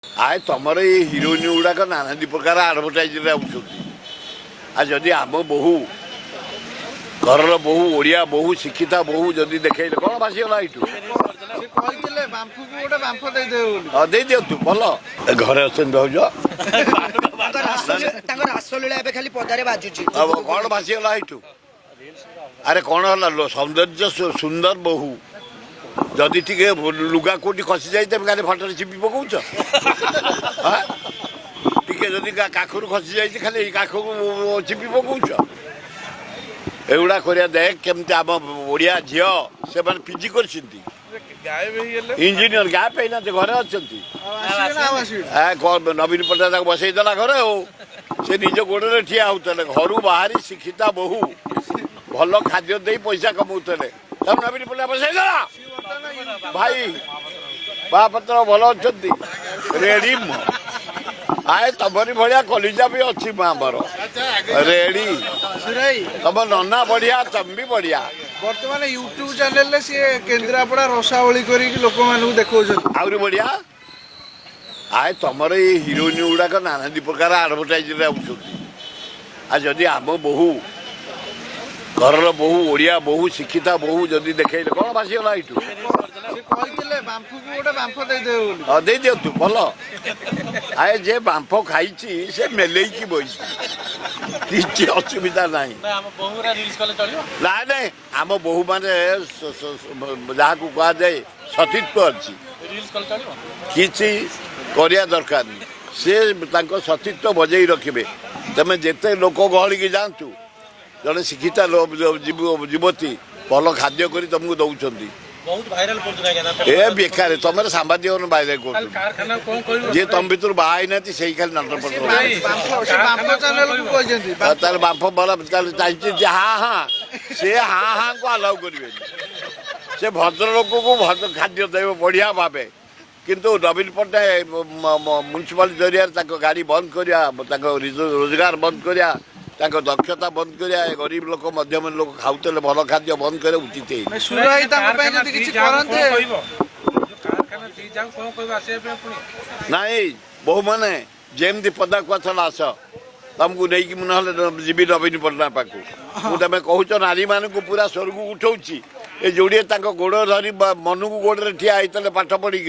आए तुम ये हिरोइन गुड़ाक नाना प्रकार आडभटाइज जदि आम बहु घर बहु ओडिया बहु शिक्षिता बहु जदि देखे कौन भासीगला हाँ दे दिंतु भल घरे अच्छे भाज कौन भासीगला अरे कौन है सौंदर्य सुंदर बहु जदि टी लुगा कोटी खसी जाए खाली फटो चिपी पकाउछ टे जदि काखर खसी जाए खाली काख चिपी पकाउछ एगुड़ा कर देख केमती आम ओडिया झील से पिजी कर इंजीनियर गायब होना घरे अच्छा नवीन पट्टनायक बसईदेला घरे हो से निज गोड़े ठिया होते घर बाहरी शिक्षिता बहु भल खाद्य दे पैसा कमाऊले तब नवीन पट्टनायक बसईदेला भाई बापत्र भल अच्छा रेडी आए तमरी भाया कलिजा भी अच्छी मामर रेडी तुम नना बढ़िया तुम भी बढ़िया बर्तमान यूट्यूब चैनल सी केन्द्रापड़ा रसावली कर लोक मानू देखा आहरी बढ़िया आए तुम ये हिरोइन गुड़ाक नाना प्रकार आडभटाइज जदि आम बहु घर बहु ओडिया बहु शिक्षिता बहु जदि देखे कौन भासीगला हाँ दे दिंतु भल आए जे बांफ खाई से मेले बही असुविधा ना ना ना आम बहु माने जहाँ को कह जाए सतीत्व अच्छी किसी करिया दरकार नहीं से सतीत्व बजई रखिए तमें जिते लोक गहल की जातु जड़े शिक्षिता युवती भल खाद्य कर तुमको दौरान बहुत भाइराल ए बेकार तुम सांबादिक भाइराल कर जी तुम भर बाहर ना से खाली नटर बांफ बल चाहिए हाँ हाँ से हाँ हाँ को आलाउ करेंगे से भद्र लोक को भद्र खाद्य देव बढ़िया भावे किंतु नवीन पट्टनायक म्यूनिसिपालिटी जरिया गाड़ी बंद करा रोजगार बंद करा दक्षता बंद करा गरीब लोक मध्यम लोक खाऊले भल खाद्य बंद करे उचित नाई बहु मैंने जमती पदा कथल आस तुमको नहीं मुझे जीवी नवीन पट्टनायक पाक तुम कहूच नारी मान को पूरा स्वर्ग उठाऊँगी ये जोड़े गोड़ धरी मन को गोड़े ठिया होते पाठ पढ़ी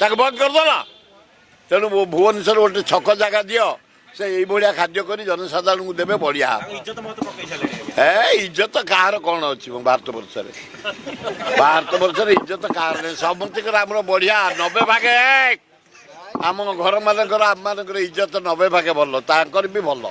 बंद करदेला तेणु भुवनेश्वर गोटे छक जगह दियो से ये खाद्य कर जनसाधारण को देवे बढ़िया इज्जत कहार कौन अच्छी भारत वर्ष इज्जत कहार समस्त बढ़िया 90 भागे आम घर मान आम मान इज्जत 90 भागे भल भी भल।